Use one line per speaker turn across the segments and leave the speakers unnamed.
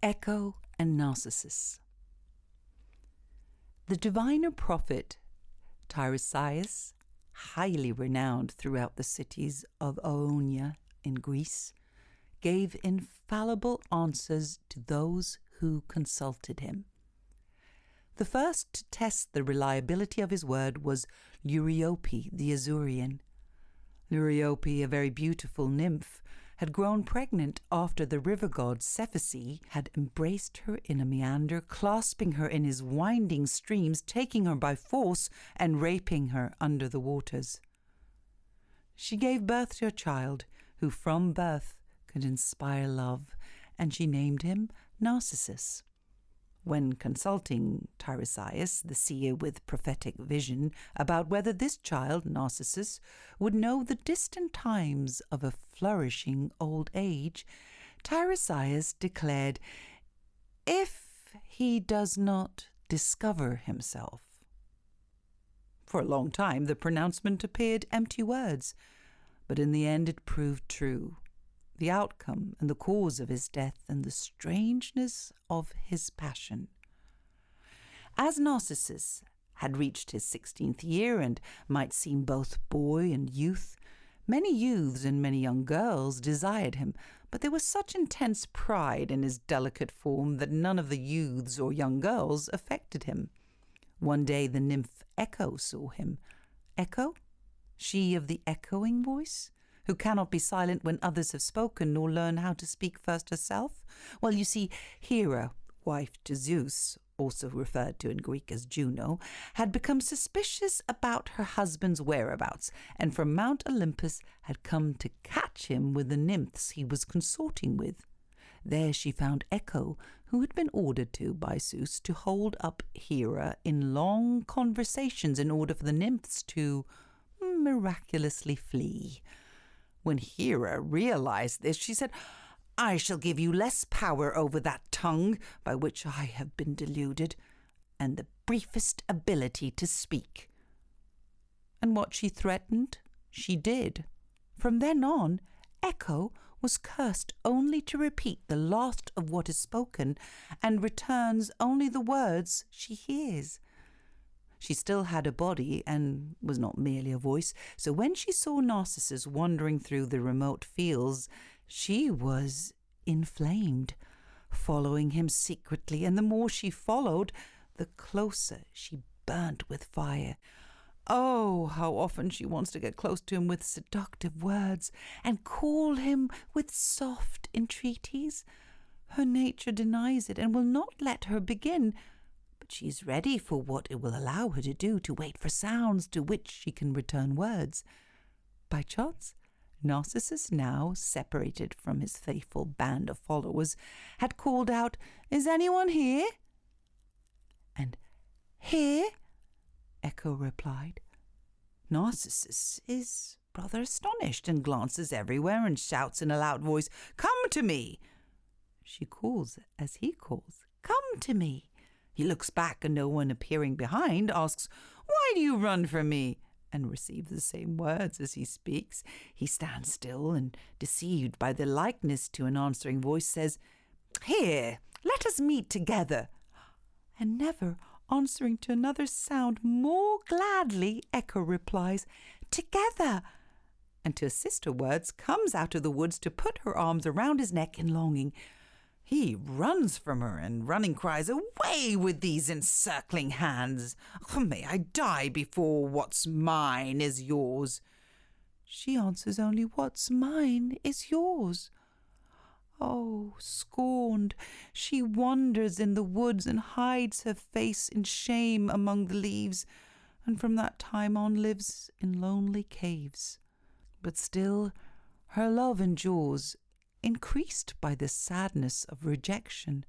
Echo and Narcissus. The diviner prophet Tiresias, highly renowned throughout the cities of Ionia in Greece, gave infallible answers to those who consulted him. The first to test the reliability of his word was Liriope the Azurian. Liriope, a very beautiful nymph, had grown pregnant after the river god Cephalus had embraced her in a meander, clasping her in his winding streams, taking her by force and raping her under the waters. She gave birth to a child who from birth could inspire love, and she named him Narcissus. When consulting Tiresias, the seer with prophetic vision, about whether this child, Narcissus, would know the distant times of a flourishing old age, Tiresias declared, if he does not discover himself. For a long time the pronouncement appeared empty words, but in the end it proved true. The outcome and the cause of his death and the strangeness of his passion. As Narcissus had reached his 16th year and might seem both boy and youth, many youths and many young girls desired him, but there was such intense pride in his delicate form that none of the youths or young girls affected him. One day the nymph Echo saw him. Echo? She of the echoing voice? Who cannot be silent when others have spoken, nor learn how to speak first herself? Well, you see, Hera, wife to Zeus, also referred to in Greek as Juno, had become suspicious about her husband's whereabouts, and from Mount Olympus had come to catch him with the nymphs he was consorting with. There she found Echo, who had been ordered to by Zeus to hold up Hera in long conversations in order for the nymphs to miraculously flee. When Hera realized this, she said, I shall give you less power over that tongue by which I have been deluded, and the briefest ability to speak. And what she threatened, she did. From then on, Echo was cursed only to repeat the last of what is spoken, and returns only the words she hears. She still had a body and was not merely a voice, so when she saw Narcissus wandering through the remote fields, she was inflamed, following him secretly, and the more she followed, the closer she burnt with fire. Oh, how often she wants to get close to him with seductive words and call him with soft entreaties. Her nature denies it and will not let her begin, but she is ready for what it will allow her to do, to wait for sounds to which she can return words. By chance, Narcissus, now separated from his faithful band of followers, had called out, Is anyone here? And here? Echo replied. Narcissus is rather astonished and glances everywhere and shouts in a loud voice, Come to me! She calls as he calls, Come to me! He looks back, and no one appearing behind asks, Why do you run from me? And receives the same words as he speaks. He stands still and, deceived by the likeness to an answering voice, says, Here, let us meet together. And never answering to another sound more gladly, Echo replies, Together! And to assist her words, comes out of the woods to put her arms around his neck in longing. He runs from her and running cries, Away with these encircling hands! Oh, may I die before what's mine is yours! She answers only, What's mine is yours. Oh, scorned, she wanders in the woods and hides her face in shame among the leaves, and from that time on lives in lonely caves. But still her love endures, increased by the sadness of rejection.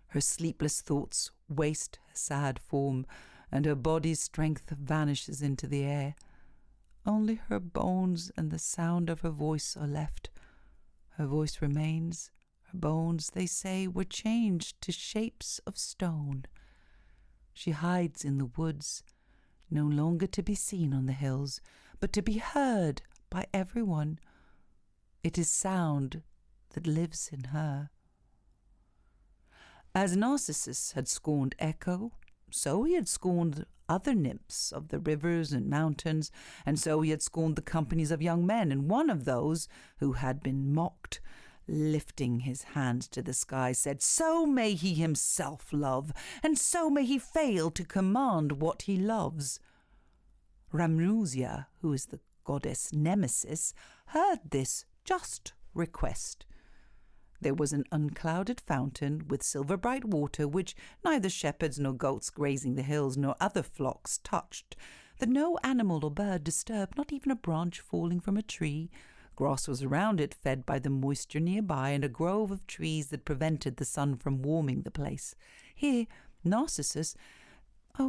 Her sleepless thoughts waste her sad form, and her body's strength vanishes into the air. Only her bones and the sound of her voice are left. Her voice remains. Her bones, they say, were changed to shapes of stone. She hides in the woods, no longer to be seen on the hills, but to be heard by everyone. It is sound that lives in her. As Narcissus had scorned Echo, so he had scorned other nymphs of the rivers and mountains, and so he had scorned the companies of young men, and one of those who had been mocked, lifting his hands to the sky, said, "So may he himself love, and so may he fail to command what he loves." Ramrusia, who is the goddess Nemesis, heard this just request. There was an unclouded fountain with silver-bright water, which neither shepherds nor goats grazing the hills nor other flocks touched, that no animal or bird disturbed, not even a branch falling from a tree. Grass was around it, fed by the moisture nearby, and a grove of trees that prevented the sun from warming the place. Here Narcissus,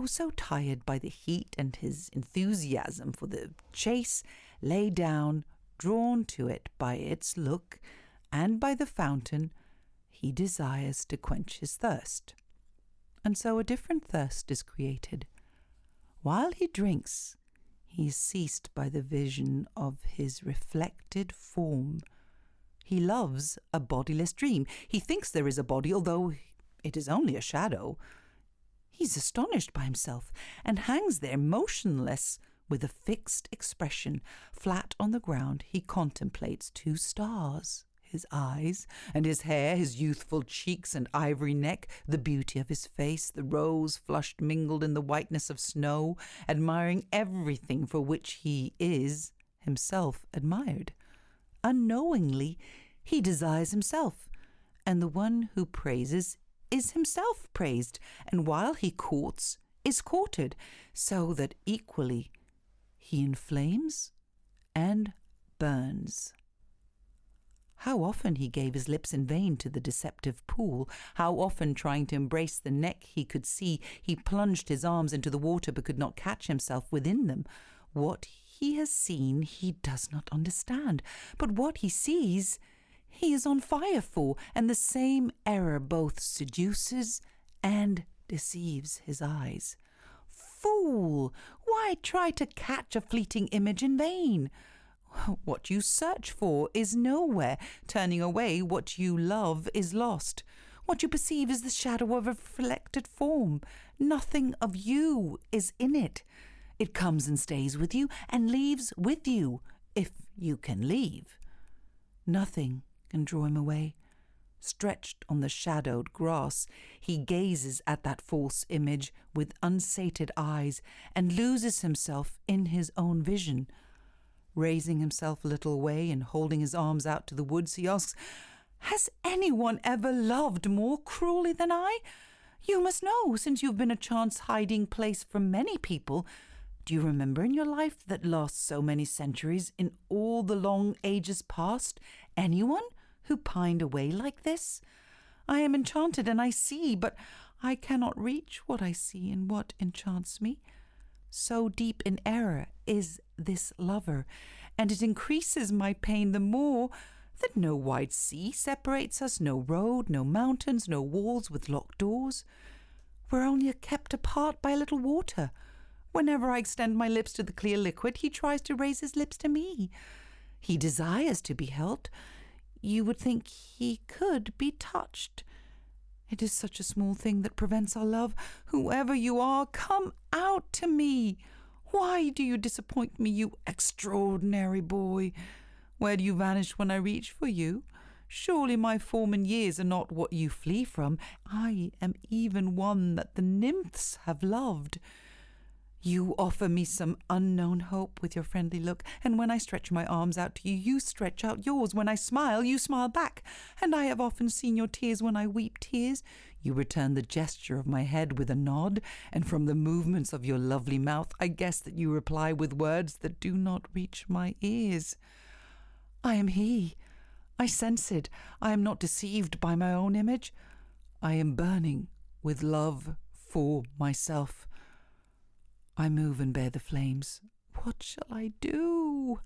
so tired by the heat and his enthusiasm for the chase, lay down, drawn to it by its look, and by the fountain he desires to quench his thirst. And so a different thirst is created. While he drinks, he is seized by the vision of his reflected form. He loves a bodiless dream. He thinks there is a body, although it is only a shadow. He's astonished by himself, and hangs there motionless with a fixed expression. Flat on the ground he contemplates two stars, his eyes and his hair, his youthful cheeks and ivory neck, the beauty of his face, the rose flushed mingled in the whiteness of snow, admiring everything for which he is himself admired. Unknowingly he desires himself, and the one who praises is himself praised, and while he courts is courted, so that equally he inflames and burns. How often he gave his lips in vain to the deceptive pool. How often, trying to embrace the neck he could see, he plunged his arms into the water but could not catch himself within them. What he has seen he does not understand, but what he sees he is on fire for, and the same error both seduces and deceives his eyes. Fool! Why try to catch a fleeting image in vain? What you search for is nowhere. Turning away, what you love is lost. What you perceive is the shadow of a reflected form. Nothing of you is in it. It comes and stays with you, and leaves with you, if you can leave. Nothing can draw him away. Stretched on the shadowed grass, he gazes at that false image with unsated eyes, and loses himself in his own vision. Raising himself a little way and holding his arms out to the woods, he asks, "Has anyone ever loved more cruelly than I? You must know, since you've been a chance hiding place for many people. Do you remember in your life that lasts so many centuries, in all the long ages past, anyone who pined away like this? I am enchanted, and I see, but I cannot reach what I see and what enchants me. So deep in error is this lover, and it increases my pain the more, that no wide sea separates us, no road, no mountains, no walls with locked doors. We're only kept apart by a little water. Whenever I extend my lips to the clear liquid, he tries to raise his lips to me. He desires to be held. You would think he could be touched. It is such a small thing that prevents our love. Whoever you are, come out to me. Why do you disappoint me, you extraordinary boy? Where do you vanish when I reach for you? Surely my form and years are not what you flee from. I am even one that the nymphs have loved. You offer me some unknown hope with your friendly look, and when I stretch my arms out to you, you stretch out yours. When I smile, you smile back, and I have often seen your tears when I weep tears. You return the gesture of my head with a nod, and from the movements of your lovely mouth, I guess that you reply with words that do not reach my ears. I am he. I sense it. I am not deceived by my own image. I am burning with love for myself. I move and bear the flames. What shall I do?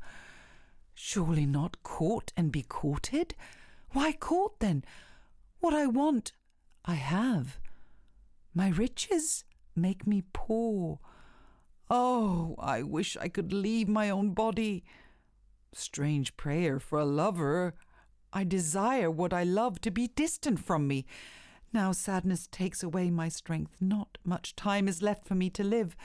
Surely not court and be courted? Why court then? What I want, I have. My riches make me poor. Oh, I wish I could leave my own body. Strange prayer for a lover. I desire what I love to be distant from me. Now sadness takes away my strength. Not much time is left for me to live,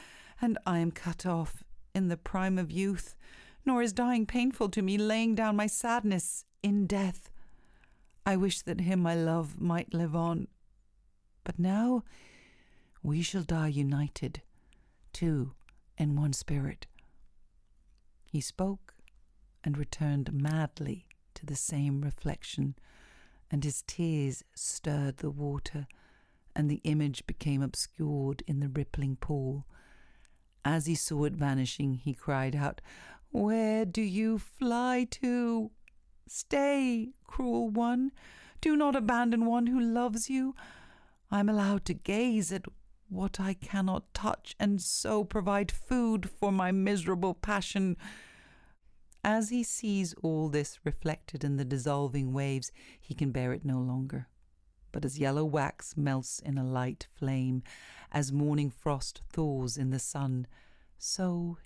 and I am cut off in the prime of youth. Nor is dying painful to me, laying down my sadness in death. I wish that him I love might live on. But now we shall die united, two in one spirit." He spoke and returned madly to the same reflection, and his tears stirred the water, and the image became obscured in the rippling pool. As he saw it vanishing, he cried out, "Where do you fly to? Stay, cruel one. Do not abandon one who loves you. I am allowed to gaze at what I cannot touch, and so provide food for my miserable passion." As he sees all this reflected in the dissolving waves, he can bear it no longer. But as yellow wax melts in a light flame, as morning frost thaws in the sun, so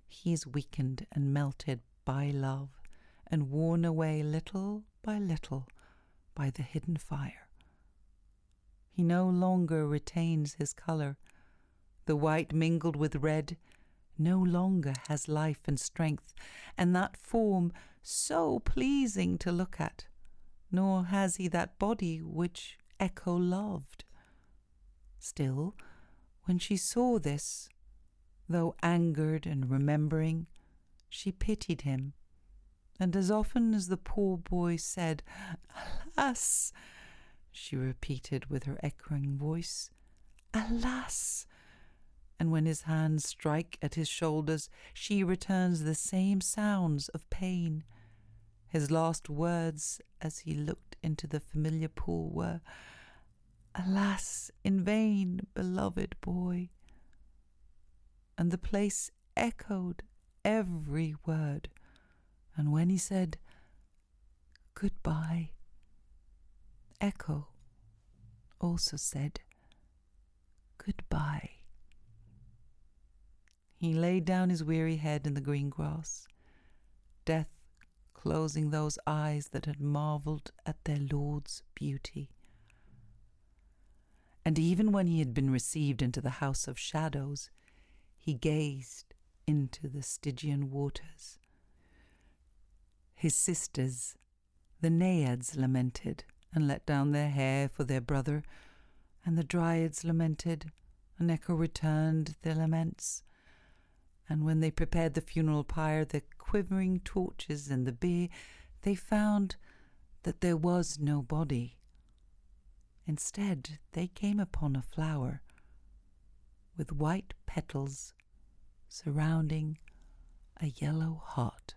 he is weakened and melted by love, and worn away little by the hidden fire. He no longer retains his colour. The white mingled with red no longer has life and strength, and that form so pleasing to look at, nor has he that body which Echo loved. Still, when she saw this, though angered and remembering, she pitied him, and as often as the poor boy said, "Alas," she repeated with her echoing voice, "Alas," and when his hands strike at his shoulders, she returns the same sounds of pain. His last words as he looked into the familiar pool were, "Alas, in vain, beloved boy." And the place echoed every word, and when he said, "Goodbye," Echo also said, "Goodbye." He laid down his weary head in the green grass, death closing those eyes that had marvelled at their Lord's beauty. And even when he had been received into the house of shadows, he gazed into the Stygian waters. His sisters, the Naiads, lamented and let down their hair for their brother, and the Dryads lamented, and Echo returned their laments. And when they prepared the funeral pyre, the quivering torches and the beer, they found that there was no body. Instead, they came upon a flower with white petals surrounding a yellow heart.